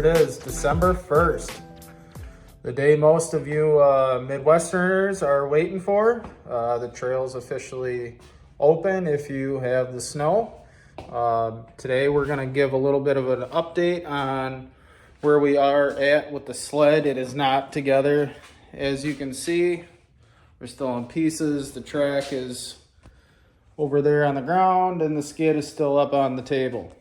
it is, December 1st. The day most of you Midwesterners are waiting for. The trail's officially open if you have the snow. Today we're gonna give a little bit of an update on where we are at with the sled. It is not together. As you can see, we're still in pieces. The track is over there on the ground and the skid is still up on the table.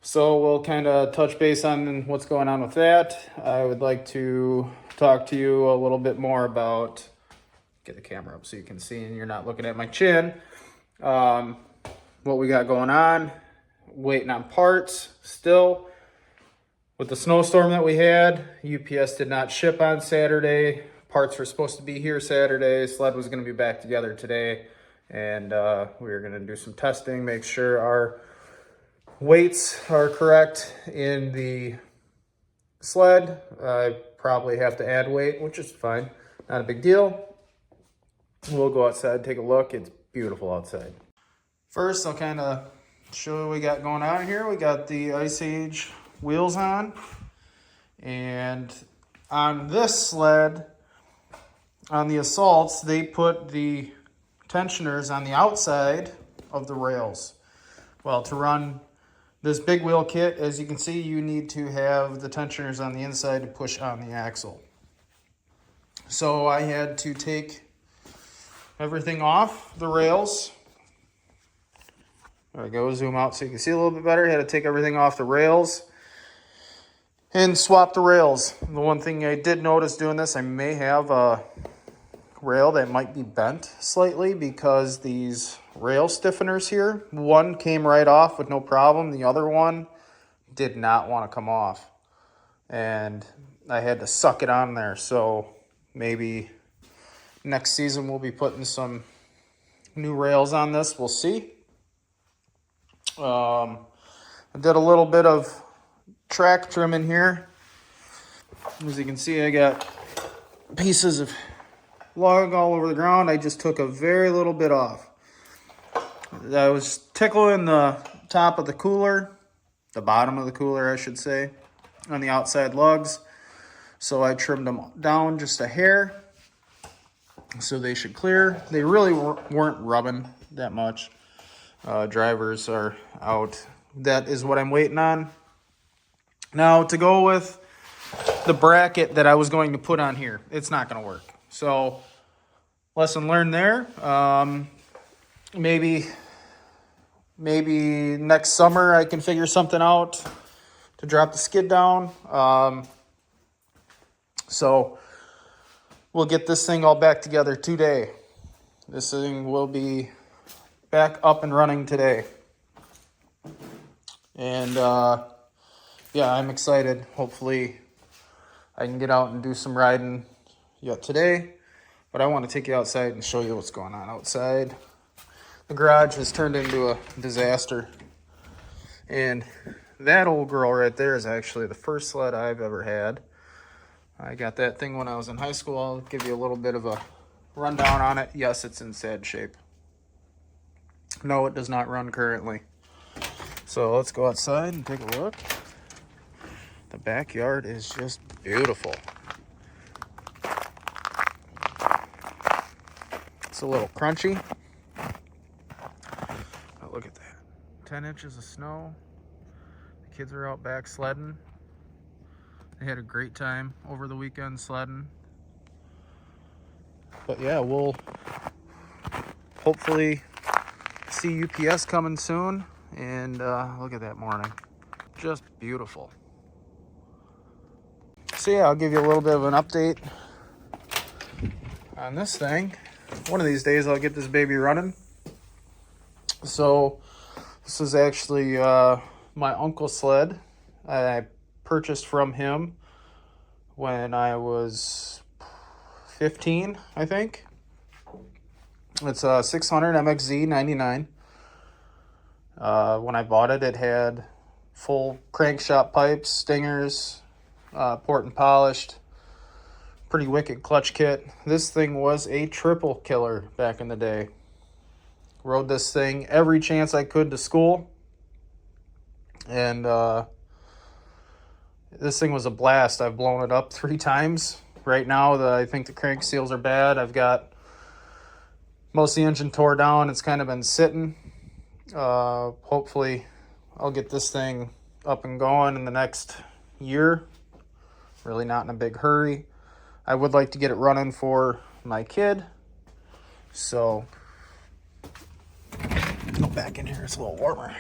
So we'll kind of touch base on what's going on with that. I would like to talk to you a little bit more about, get the camera up so you can see and you're not looking at my chin, what we got going on. Waiting on parts still. With the snowstorm that we had, UPS did not ship on Saturday. Parts were supposed to be here Saturday. Sled was going to be back together today. And we were going to do some testing, make sure our weights are correct in the sled. I probably have to add weight, which is fine. Not a big deal. We'll go outside, take a look. It's beautiful outside. First, I'll kind of show you what we got going on here. We got the Ice Age wheels on. And on this sled, on the Assaults, they put the tensioners on the outside of the rails. Well, to run this big wheel kit, as you can see, you need to have the tensioners on the inside to push on the axle. So I had to take everything off the rails. There we go, zoom out so you can see a little bit better. I had to take everything off the rails and swap the rails. The one thing I did notice doing this, I may have a rail that might be bent slightly because these rail stiffeners here, one came right off with no problem. The other one did not want to come off. And I had to suck it on there. So maybe next season we'll be putting some new rails on this. We'll see. I did a little bit of track trimming here. As you can see, I got pieces of log all over the ground. I just took a very little bit off. I was tickling the top of the cooler, the bottom of the cooler, I should say, on the outside lugs. So I trimmed them down just a hair so they should clear. They really weren't rubbing that much. Drivers are out. That is what I'm waiting on. Now, to go with the bracket that I was going to put on here, it's not going to work. So, lesson learned there. Maybe next summer I can figure something out to drop the skid down. So, we'll get this thing all back together today. This thing will be back up and running today. And, yeah, I'm excited. Hopefully I can get out and do some riding yet today. But I want to take you outside and show you what's going on outside. The garage has turned into a disaster. And that old girl right there is actually the first sled I've ever had. I got that thing when I was in high school. I'll give you a little bit of a rundown on it. Yes, it's in sad shape. No, it does not run currently. So let's go outside and take a look. The backyard is just beautiful. It's a little crunchy. Oh, look at that. 10 inches of snow. The kids are out back sledding. They had a great time over the weekend sledding. But yeah, we'll hopefully see UPS coming soon. And look at that morning. Just beautiful. So yeah, I'll give you a little bit of an update on this thing. One of these days I'll get this baby running. So this is actually my uncle's sled. I purchased from him when I was 15, I think. It's a 600 MXZ 99. When I bought it, it had full crankshaft pipes, stingers, port and polished, pretty wicked clutch kit. This thing was a triple killer back in the day. Rode this thing every chance I could to school. And This thing was a blast. I've blown it up 3 times. Right now, I think the crank seals are bad. I've got most of the engine tore down. It's kind of been sitting. Hopefully, I'll get this thing up and going in the next year. Really not in a big hurry. I would like to get it running for my kid. So, go back in here. It's a little warmer.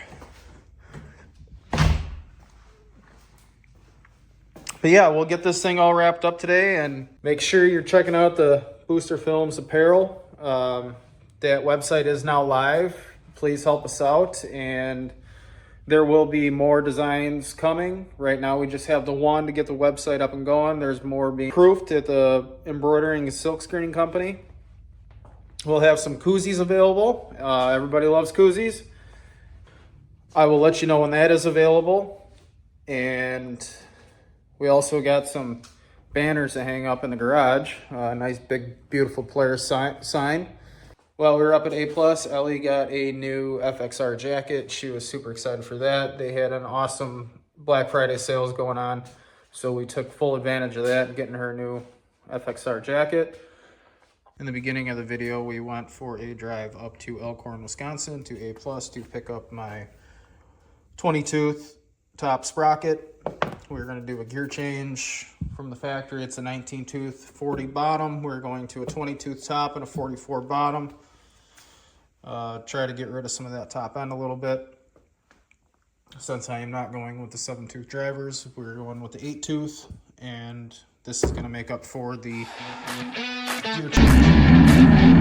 But yeah, we'll get this thing all wrapped up today, and make sure you're checking out the Booster Films apparel. That website is now live. Please help us out, and there will be more designs coming. Right now we just have the one to get the website up and going. There's more being proofed at the embroidering and silk screening company. We'll have some koozies available. Everybody loves koozies. I will let you know when that is available. And we also got some banners to hang up in the garage. Nice big beautiful Polaris sign. While we were up at A+, Ellie got a new FXR jacket. She was super excited for that. They had an awesome Black Friday sales going on, so we took full advantage of that, getting her a new FXR jacket. In the beginning of the video, we went for a drive up to Elkhorn, Wisconsin to A+ to pick up my 20-tooth top sprocket. We're going to do a gear change from the factory. It's a 19-tooth 40 bottom. We're going to a 20-tooth top and a 44 bottom. Try to get rid of some of that top end a little bit. Since I am not going with the 7-tooth drivers, we're going with the 8-tooth, and this is going to make up for the gear change.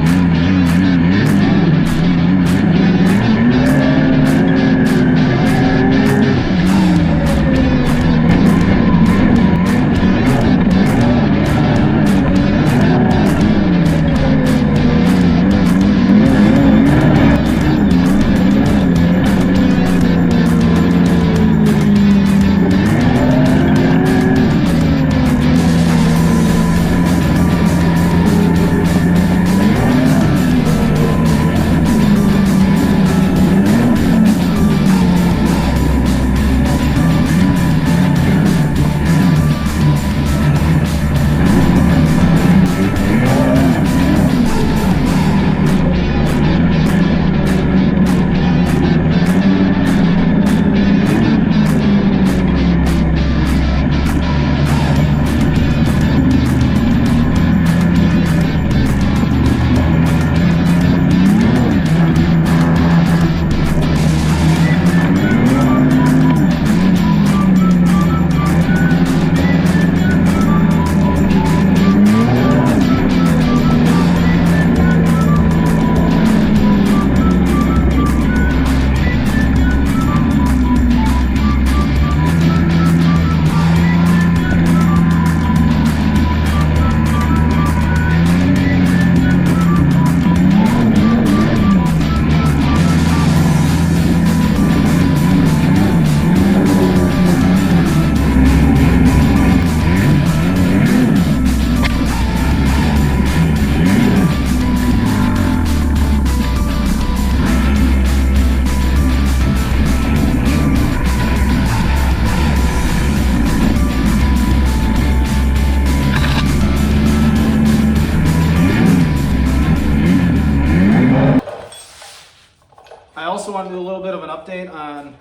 Also want to do a little bit of an update on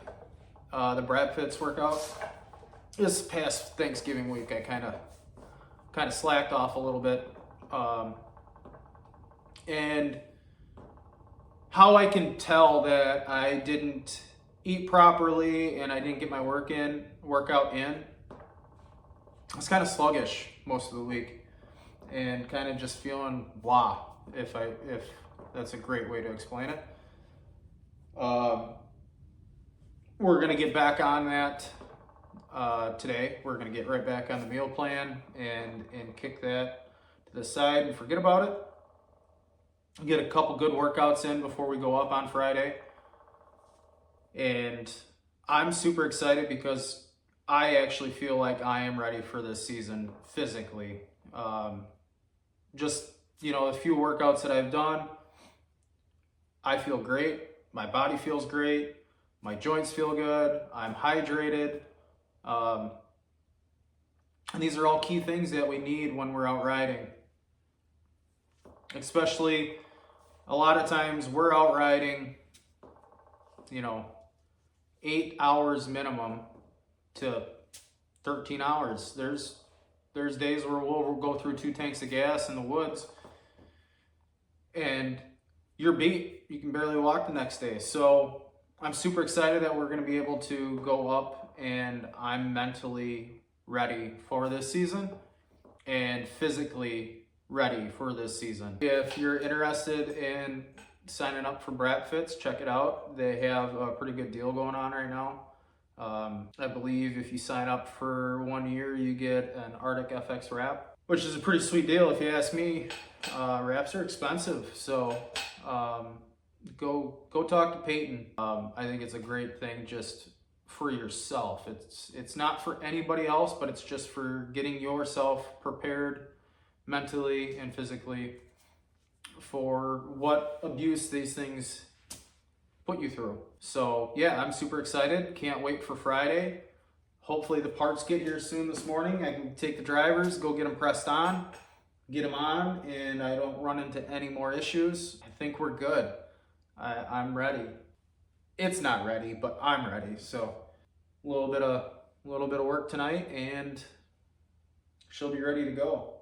the Brad Pitts workout. This past Thanksgiving week, I kind of slacked off a little bit, and how I can tell that I didn't eat properly and I didn't get my workout in. I was kind of sluggish most of the week and kind of just feeling blah, if that's a great way to explain it. We're going to get back on that today. We're going to get right back on the meal plan and kick that to the side and forget about it. Get a couple good workouts in before we go up on Friday. And I'm super excited because I actually feel like I am ready for this season physically. Just, a few workouts that I've done, I feel great. My body feels great. My joints feel good. I'm hydrated. And these are all key things that we need when we're out riding. Especially a lot of times we're out riding, 8 hours minimum to 13 hours. There's days where we'll go through 2 tanks of gas in the woods and you're beat. You can barely walk the next day. So I'm super excited that we're going to be able to go up, and I'm mentally ready for this season and physically ready for this season. If you're interested in signing up for Brat Fits, check it out. They have a pretty good deal going on right now. I believe if you sign up for 1 year, you get an Arctic FX wrap, which is a pretty sweet deal if you ask me. Wraps are expensive, so go talk to Peyton. I think it's a great thing just for yourself. It's not for anybody else, but it's just for getting yourself prepared mentally and physically for what abuse these things put you through. So yeah, I'm super excited. Can't wait for Friday. Hopefully the parts get here soon this morning. I can take the drivers, go get them pressed on, get them on, and I don't run into any more issues. I think we're good. I'm ready. It's not ready, but I'm ready. So a little bit of work tonight, and she'll be ready to go.